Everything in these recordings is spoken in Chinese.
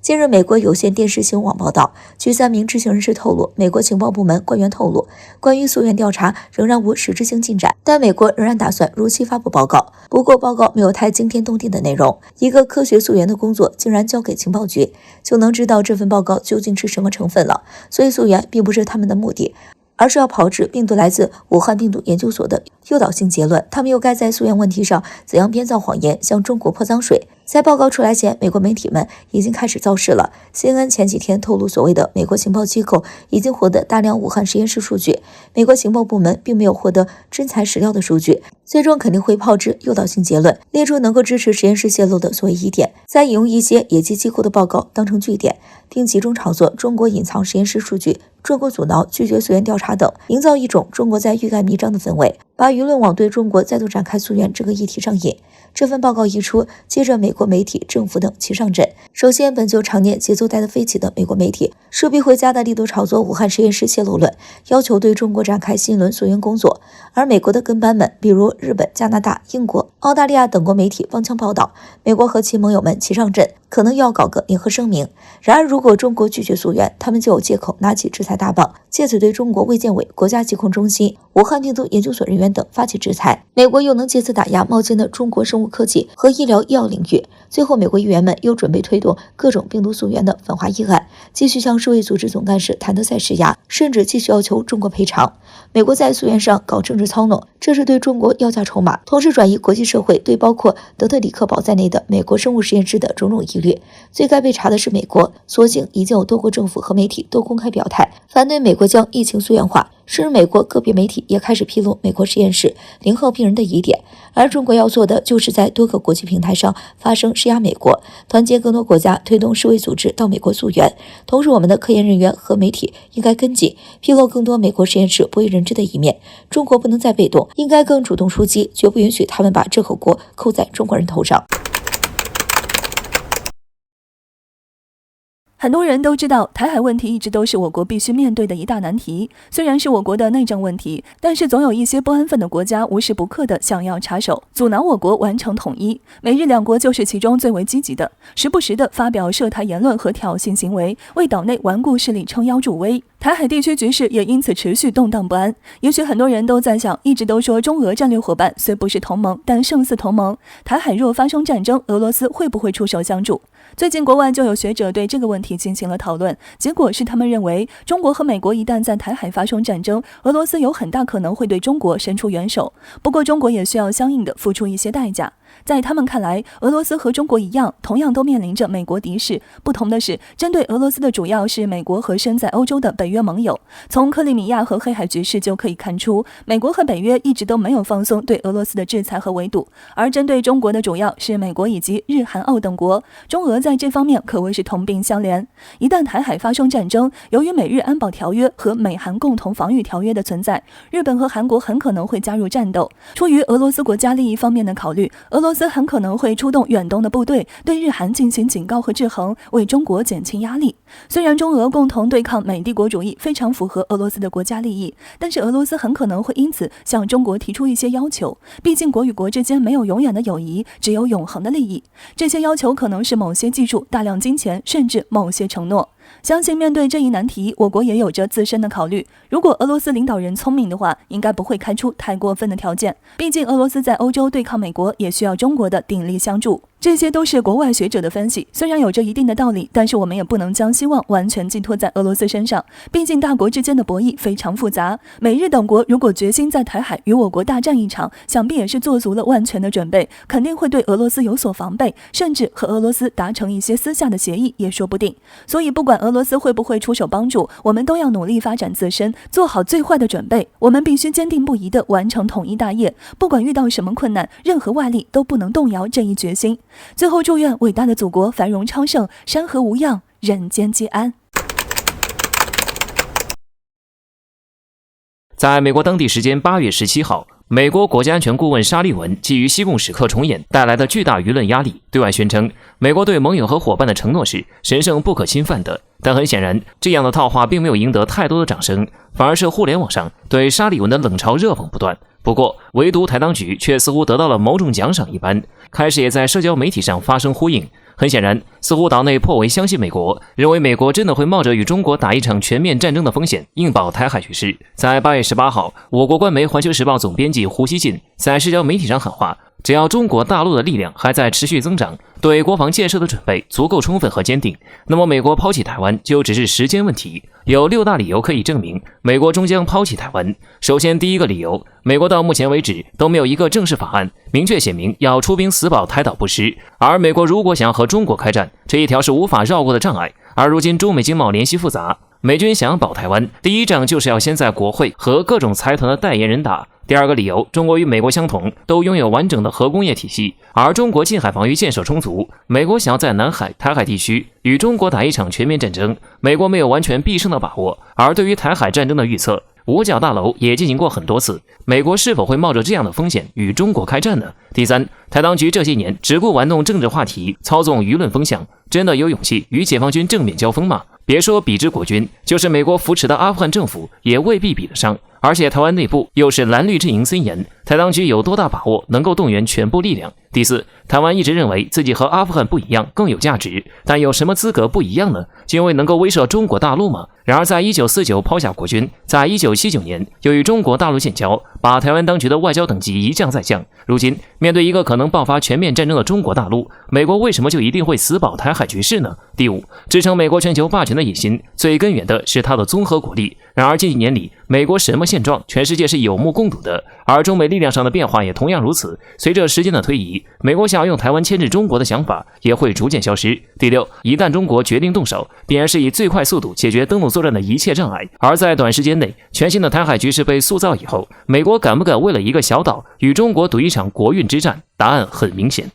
近日，美国有线电视新闻网报道，据3名知情人士透露，美国情报部门官员透露，关于溯源调查仍然无实质性进展，但美国仍然打算如期发布报告。不过，报告没有太惊天动地的内容，一个科学溯源的工作竟然交给情报局，就能知道这份报告究竟是什么成分了。所以，溯源并不是他们的目的，而是要炮制病毒来自武汉病毒研究所的诱导性结论。他们又该在溯源问题上怎样编造谎言，向中国泼脏水？在报告出来前，美国媒体们已经开始造势了。CNN 前几天透露，所谓的美国情报机构已经获得大量武汉实验室数据，美国情报部门并没有获得真材实料的数据，最终肯定会炮制诱导性结论，列出能够支持实验室泄露的所谓疑点，再引用一些野鸡机构的报告当成据点，并集中炒作中国隐藏实验室数据、中国阻挠拒绝溯源调查等，营造一种中国在欲盖弥彰的氛围，把舆论往对中国再度展开溯源这个议题上引。这份报告一出，接着美国媒体、政府等齐上阵。首先，本就常年节奏带得飞起的美国媒体势必会加大力度炒作武汉实验室泄露论，要求对中国展开新一轮溯源工作。而美国的跟班们，比如日本、加拿大、英国、澳大利亚等国媒体帮腔报道，美国和其盟友们齐上阵，可能要搞个联合声明。然而，如果中国拒绝溯源，他们就有借口拿起制裁大棒，借此对中国卫健委、国家疾控中心、武汉病毒研究所人员等发起制裁。美国又能借此打压冒尖的中国生物科技和医疗医药领域。最后，美国议员们又准备推动各种病毒溯源的反华议案，继续向世卫组织总干事谭德赛施压，甚至继续要求中国赔偿。美国在溯源上搞政治操弄，这是对中国要价筹码，同时转移国际社会对包括德特里克堡在内的美国生物实验室的种种疑虑。最该被查的是美国，所幸已经有多国政府和媒体都公开表态，反对美国将疫情溯源化，甚至美国个别媒体也开始披露美国实验室0号病人的疑点。而中国要做的就是在多个国际平台上发声施压美国，团结更多国家推动世卫组织到美国溯源。同时，我们的科研人员和媒体应该跟进，披露更多美国实验室不为人知的一面。中国不能再被动，应该更主动出击，绝不允许他们把这口锅扣在中国人头上。很多人都知道，台海问题一直都是我国必须面对的一大难题。虽然是我国的内政问题，但是总有一些不安分的国家无时不刻地想要插手，阻挠我国完成统一。美日两国就是其中最为积极的，时不时地发表涉台言论和挑衅行为，为岛内顽固势力撑腰助威。台海地区局势也因此持续动荡不安。也许很多人都在想，一直都说中俄战略伙伴虽不是同盟，但胜似同盟。台海若发生战争，俄罗斯会不会出手相助？最近国外就有学者对这个问题进行了讨论，结果是他们认为，中国和美国一旦在台海发生战争，俄罗斯有很大可能会对中国伸出援手，不过中国也需要相应的付出一些代价。在他们看来，俄罗斯和中国一样，同样都面临着美国敌视，不同的是，针对俄罗斯的主要是美国和身在欧洲的北约盟友。从克里米亚和黑海局势就可以看出，美国和北约一直都没有放松对俄罗斯的制裁和围堵，而针对中国的主要是美国以及日韩澳等国，中俄在这方面可谓是同病相怜。一旦台海发生战争，由于美日安保条约和美韩共同防御条约的存在，日本和韩国很可能会加入战斗。出于俄罗斯国家利益方面的考虑，俄罗斯很可能会出动远东的部队，对日韩进行警告和制衡，为中国减轻压力。虽然中俄共同对抗美帝国主义非常符合俄罗斯的国家利益，但是俄罗斯很可能会因此向中国提出一些要求，毕竟国与国之间没有永远的友谊，只有永恒的利益。这些要求可能是某些技术、大量金钱，甚至某些承诺。相信面对这一难题，我国也有着自身的考虑。如果俄罗斯领导人聪明的话，应该不会开出太过分的条件。毕竟俄罗斯在欧洲对抗美国，也需要中国的鼎力相助。这些都是国外学者的分析，虽然有着一定的道理，但是我们也不能将希望完全寄托在俄罗斯身上。毕竟大国之间的博弈非常复杂，美日等国如果决心在台海与我国大战一场，想必也是做足了万全的准备，肯定会对俄罗斯有所防备，甚至和俄罗斯达成一些私下的协议也说不定。所以不管俄罗斯会不会出手帮助，我们都要努力发展自身，做好最坏的准备。我们必须坚定不移地完成统一大业，不管遇到什么困难，任何外力都不能动摇这一决心。最后祝愿伟大的祖国繁荣昌盛，山河无恙，人间皆安。在美国当地时间8月17号，美国国家安全顾问沙利文基于西贡时刻重演带来的巨大舆论压力，对外宣称美国对盟友和伙伴的承诺是神圣不可侵犯的。但很显然，这样的套话并没有赢得太多的掌声，反而是互联网上对沙利文的冷嘲热讽不断。不过，唯独台当局却似乎得到了某种奖赏一般，开始也在社交媒体上发声呼应。很显然，似乎岛内颇为相信美国，认为美国真的会冒着与中国打一场全面战争的风险，硬保台海局势。在8月18号，我国官媒《环球时报》总编辑胡锡进在社交媒体上喊话，只要中国大陆的力量还在持续增长，对国防建设的准备足够充分和坚定，那么美国抛弃台湾就只是时间问题。有6大理由可以证明美国终将抛弃台湾。首先，第一个理由，美国到目前为止都没有一个正式法案明确写明要出兵死保台岛不失，而美国如果想要和中国开战，这一条是无法绕过的障碍。而如今中美经贸联系复杂，美军想要保台湾，第一仗就是要先在国会和各种财团的代言人打。第二个理由，中国与美国相同，都拥有完整的核工业体系，而中国近海防御建设充足。美国想要在南海、台海地区与中国打一场全面战争，美国没有完全必胜的把握。而对于台海战争的预测，五角大楼也进行过很多次，美国是否会冒着这样的风险与中国开战呢？第三，台当局这些年只顾玩弄政治话题，操纵舆论风向，真的有勇气与解放军正面交锋吗？别说比之国军，就是美国扶持的阿富汗政府也未必比得上。而且台湾内部又是蓝绿阵营森严，台当局有多大把握能够动员全部力量？第四，台湾一直认为自己和阿富汗不一样，更有价值，但有什么资格不一样呢？就因为能够威慑中国大陆吗？然而在1949抛下国军，在1979年又与中国大陆建交，把台湾当局的外交等级一降再降。如今面对一个可能爆发全面战争的中国大陆，美国为什么就一定会死保台海局势呢？第五，支撑美国全球霸权的野心，最根源的是它的综合国力。然而近几年里，美国什么现状，全世界是有目共睹的，而中美力量上的变化也同样如此。随着时间的推移，美国想要用台湾牵制中国的想法也会逐渐消失。第六，一旦中国决定动手，必然是以最快速度解决登陆作战的一切障碍。而在短时间内，全新的台海局势被塑造以后，美国敢不敢为了一个小岛与中国赌一场国运之战？答案很明显。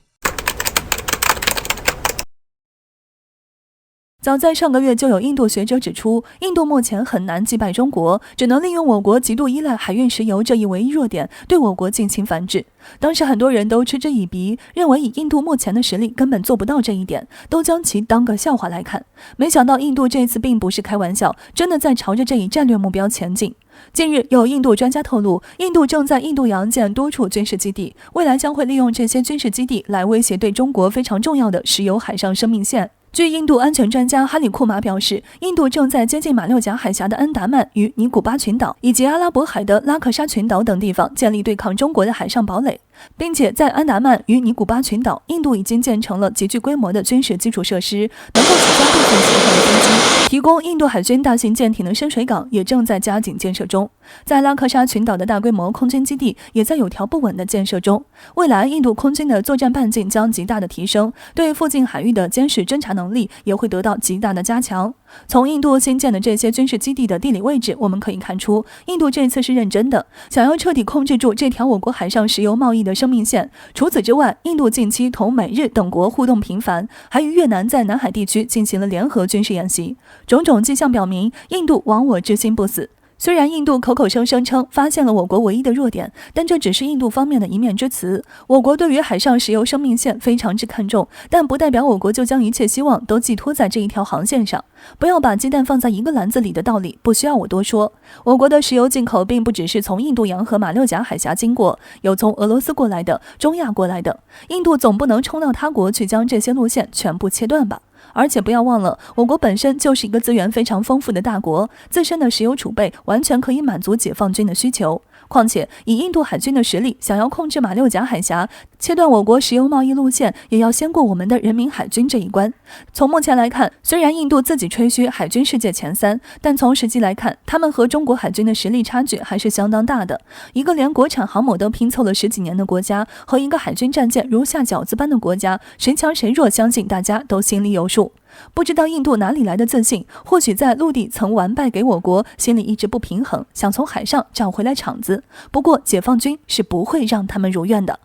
早在上个月就有印度学者指出，印度目前很难击败中国，只能利用我国极度依赖海运石油这一唯一弱点，对我国进行反制。当时很多人都嗤之以鼻，认为以印度目前的实力根本做不到这一点，都将其当个笑话来看。没想到印度这次并不是开玩笑，真的在朝着这一战略目标前进。近日有印度专家透露，印度正在印度洋建多处军事基地，未来将会利用这些军事基地来威胁对中国非常重要的石油海上生命线。据印度安全专家哈里库马表示，印度正在接近马六甲海峡的安达曼与尼古巴群岛，以及阿拉伯海的拉克沙群岛等地方建立对抗中国的海上堡垒，并且在安达曼与尼古巴群岛，印度已经建成了极具规模的军事基础设施，能够起装部分协同的飞机，提供印度海军大型舰艇的深水港也正在加紧建设中。在拉克沙群岛的大规模空军基地也在有条不紊的建设中。未来印度空军的作战半径将极大的提升，对附近海域的监视侦察能力也会得到极大的加强。从印度新建的这些军事基地的地理位置，我们可以看出，印度这次是认真的，想要彻底控制住这条我国海上石油贸易的生命线。除此之外，印度近期同美日等国互动频繁，还与越南在南海地区进行了联合军事演习，种种迹象表明，印度亡我之心不死。虽然印度口口声声称发现了我国唯一的弱点，但这只是印度方面的一面之词。我国对于海上石油生命线非常之看重，但不代表我国就将一切希望都寄托在这一条航线上。不要把鸡蛋放在一个篮子里的道理不需要我多说。我国的石油进口并不只是从印度洋和马六甲海峡经过，有从俄罗斯过来的、中亚过来的。印度总不能冲到他国去将这些路线全部切断吧。而且不要忘了，我国本身就是一个资源非常丰富的大国，自身的石油储备完全可以满足解放军的需求。况且以印度海军的实力，想要控制马六甲海峡，切断我国石油贸易路线，也要先过我们的人民海军这一关。从目前来看，虽然印度自己吹嘘海军世界前3，但从实际来看，他们和中国海军的实力差距还是相当大的。一个连国产航母都拼凑了10几年的国家，和一个海军战舰如下饺子般的国家，谁强谁弱，相信大家都心里有数。不知道印度哪里来的自信，或许在陆地曾完败给我国，心里一直不平衡，想从海上找回来场子。不过解放军是不会让他们如愿的。